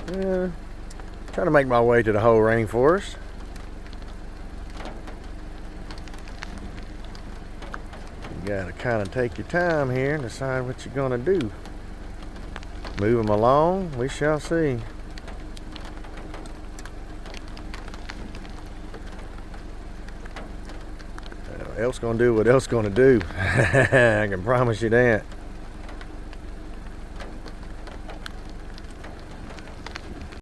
Trying to make my way to the whole rainforest. You gotta kind of take your time here and decide what you're gonna do. Move them along, we shall see. Elk's gonna do what Elk's gonna do. I can promise you that.